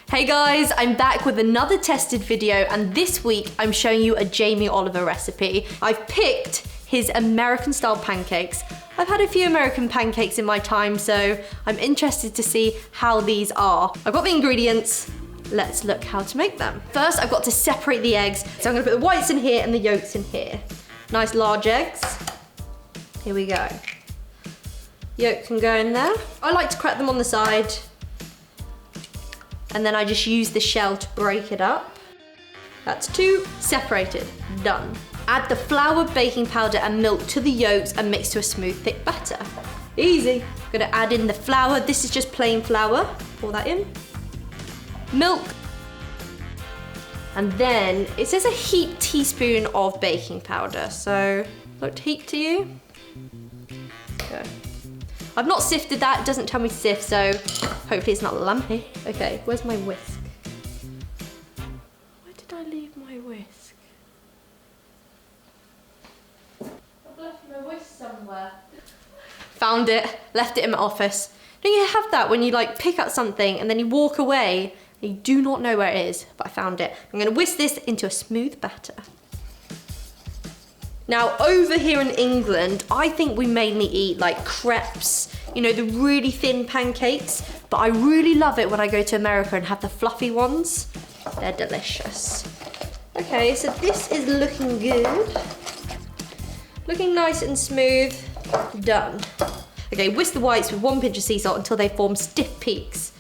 Hey guys, I'm back with another tested video, and this week I'm showing you a Jamie Oliver recipe. I've picked his American style pancakes. I've had a few American pancakes in my time, so I'm interested to see how these are. I've got the ingredients. Let's look how to make them. First, I've got to separate the eggs. So I'm gonna put the whites in here and the yolks in here. Nice large eggs. Here we go. Yolk can go in there. I like to crack them on the side. And then I just use the shell to break it up. That's two, separated, done. Add the flour, baking powder and milk to the yolks and mix to a smooth, thick batter. Easy. I'm gonna add in the flour. This is just plain flour. Pour that in. Milk. And then it says a heaped teaspoon of baking powder. So, looked heaped to you? Okay. I've not sifted that, it doesn't tell me to sift, so hopefully it's not lumpy. Okay, where's my whisk? Where did I leave my whisk? I've left my whisk somewhere. Found it, left it in my office. Don't you have that when you like pick up something and then you walk away and you do not know where it is, but I found it. I'm gonna whisk this into a smooth batter. Now, over here in England, I think we mainly eat like crepes, you know, the really thin pancakes, but I really love it when I go to America and have the fluffy ones. They're delicious. Okay, so this is looking good. Looking nice and smooth, done. Okay, whisk the whites with 1 pinch of sea salt until they form stiff peaks.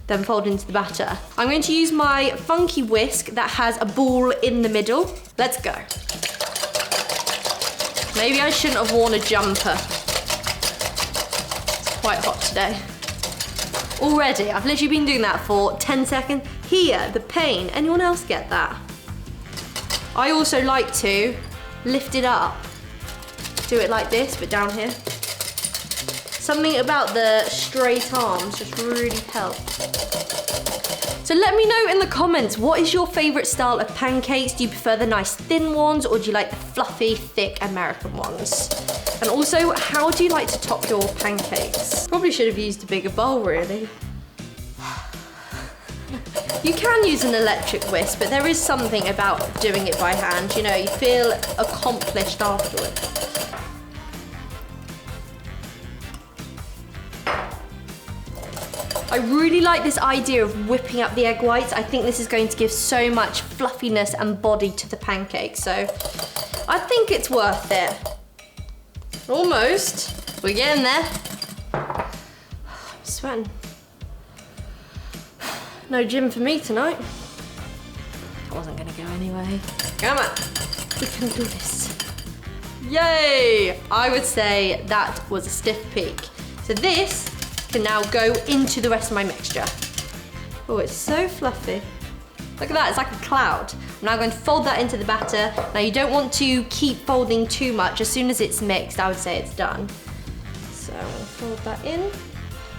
Then fold into the batter. I'm going to use my funky whisk that has a ball in the middle. Let's go. Maybe I shouldn't have worn a jumper. It's quite hot today. Already, I've literally been doing that for 10 seconds. Here, the pain. Anyone else get that? I also like to lift it up. Do it like this, but down here. Something about the straight arms just really helps. So let me know in the comments, what is your favorite style of pancakes? Do you prefer the nice thin ones or do you like the fluffy, thick American ones? And also, how do you like to top your pancakes? Probably should have used a bigger bowl, really. You can use an electric whisk, but there is something about doing it by hand. You know, you feel accomplished afterwards. I really like this idea of whipping up the egg whites. I think this is going to give so much fluffiness and body to the pancake, so I think it's worth it. Almost. We're getting there. I'm sweating. No gym for me tonight. I wasn't gonna go anyway. Come on, we can do this. Yay! I would say that was a stiff peak. So this can now go into the rest of my mixture. Oh, it's so fluffy. Look at that, it's like a cloud. I'm now going to fold that into the batter. Now you don't want to keep folding too much. As soon as it's mixed, I would say it's done. So I'm gonna fold that in.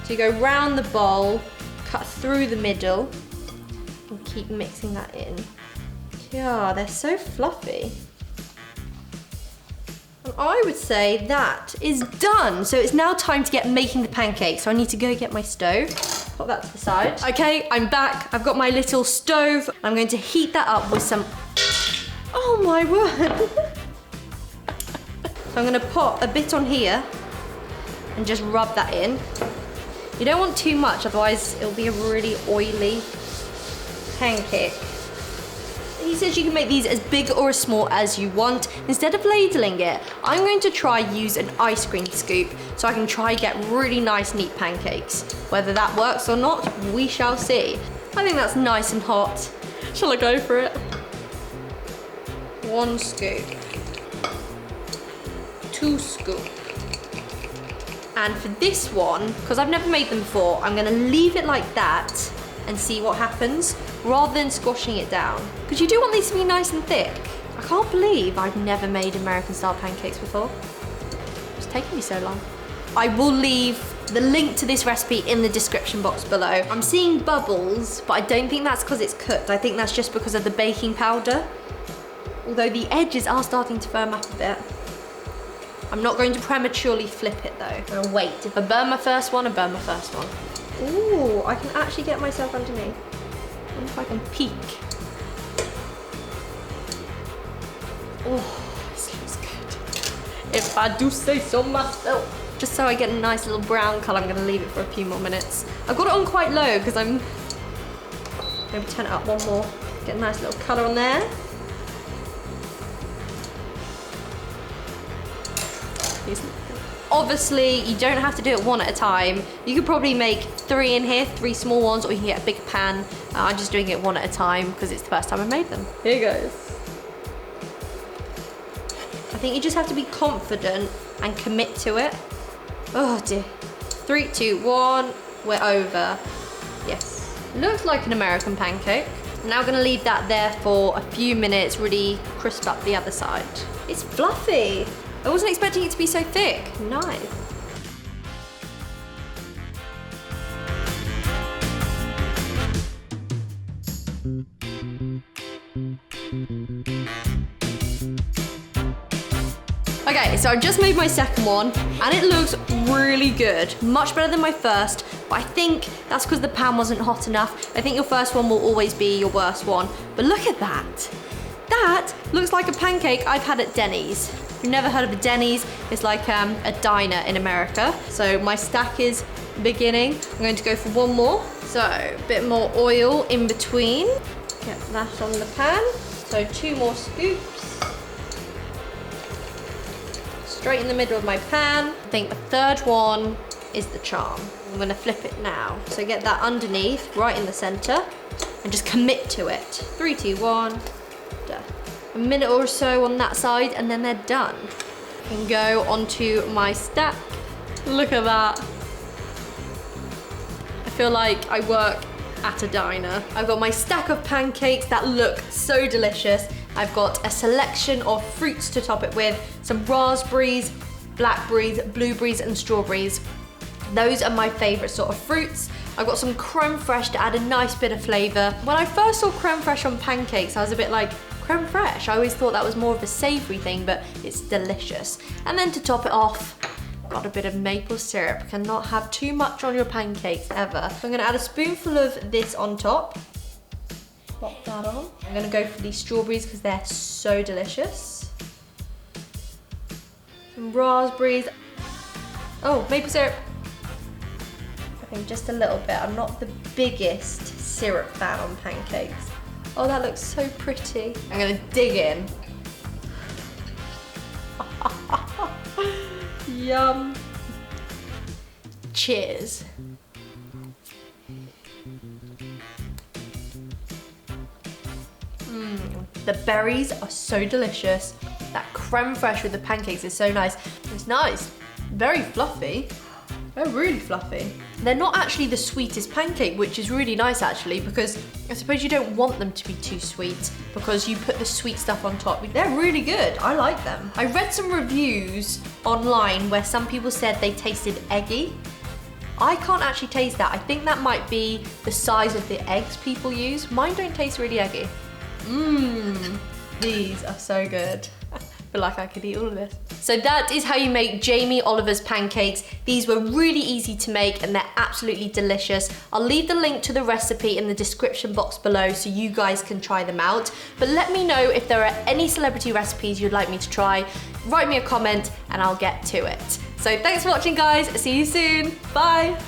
So you go round the bowl, cut through the middle, and keep mixing that in. Yeah, they're so fluffy. And I would say that is done. So it's now time to get making the pancakes. So I need to go get my stove. Put that to the side. Okay, I'm back. I've got my little stove. I'm going to heat that up with some, oh my word. So I'm gonna put a bit on here and just rub that in. You don't want too much, otherwise it'll be a really oily pancake. He says you can make these as big or as small as you want. Instead of ladling it, I'm going to try use an ice cream scoop so I can try get really nice, neat pancakes. Whether that works or not, we shall see. I think that's nice and hot. Shall I go for it? 1 scoop. 2 scoop. And for this one, because I've never made them before, I'm gonna leave it like that and see what happens, rather than squashing it down. Because you do want these to be nice and thick. I can't believe I've never made American style pancakes before. It's taken me so long. I will leave the link to this recipe in the description box below. I'm seeing bubbles, but I don't think that's because it's cooked. I think that's just because of the baking powder. Although the edges are starting to firm up a bit. I'm not going to prematurely flip it though. I'm gonna wait. If I burn my first one, I burn my first one. Ooh, I can actually get myself underneath. I wonder if I can peek. Oh, this looks good. If I do say so myself. Just so I get a nice little brown colour, I'm going to leave it for a few more minutes. I've got it on quite low because I'm... Maybe turn it up one more. Get a nice little colour on there. Obviously, you don't have to do it one at a time. You could probably make 3 in here, 3 small ones, or you can get a big pan. I'm just doing it one at a time because it's the first time I made them. Here goes. I think you just have to be confident and commit to it. Oh dear. 3, 2, 1, we're over. Yes. Looks like an American pancake. I'm now gonna leave that there for a few minutes, really crisp up the other side. It's fluffy. I wasn't expecting it to be so thick. Nice. Okay, so I've just made my second one and it looks really good. Much better than my first, but I think that's because the pan wasn't hot enough. I think your first one will always be your worst one. But look at that. That looks like a pancake I've had at Denny's. If you've never heard of a Denny's, it's like a diner in America. So my stack is beginning. I'm going to go for one more. So a bit more oil in between. Get that on the pan. So 2 more scoops. Straight in the middle of my pan. I think the third one is the charm. I'm gonna flip it now. So get that underneath, right in the center, and just commit to it. 3, 2, 1, done. A minute or so on that side, and then they're done. I can go onto my stack. Look at that. I feel like I work at a diner. I've got my stack of pancakes that look so delicious. I've got a selection of fruits to top it with, some raspberries, blackberries, blueberries, and strawberries. Those are my favorite sort of fruits. I've got some creme fraiche to add a nice bit of flavor. When I first saw creme fraiche on pancakes, I was a bit like, creme fraiche? I always thought that was more of a savory thing, but it's delicious. And then to top it off, got a bit of maple syrup. Cannot have too much on your pancakes ever. So I'm gonna add a spoonful of this on top. Pop that on. I'm gonna go for these strawberries because they're so delicious. Some raspberries. Oh, maple syrup. I think just a little bit. I'm not the biggest syrup fan on pancakes. Oh, that looks so pretty. I'm gonna dig in. Yum. Cheers. The berries are so delicious. That creme fraiche with the pancakes is so nice. It's nice, very fluffy. They're really fluffy. They're not actually the sweetest pancake, which is really nice actually, because I suppose you don't want them to be too sweet because you put the sweet stuff on top. They're really good, I like them. I read some reviews online where some people said they tasted eggy. I can't actually taste that. I think that might be the size of the eggs people use. Mine don't taste really eggy. Mmm, these are so good. I feel like I could eat all of this. So that is how you make Jamie Oliver's pancakes. These were really easy to make and they're absolutely delicious. I'll leave the link to the recipe in the description box below so you guys can try them out. But let me know if there are any celebrity recipes you'd like me to try. Write me a comment and I'll get to it. So thanks for watching guys, see you soon, bye.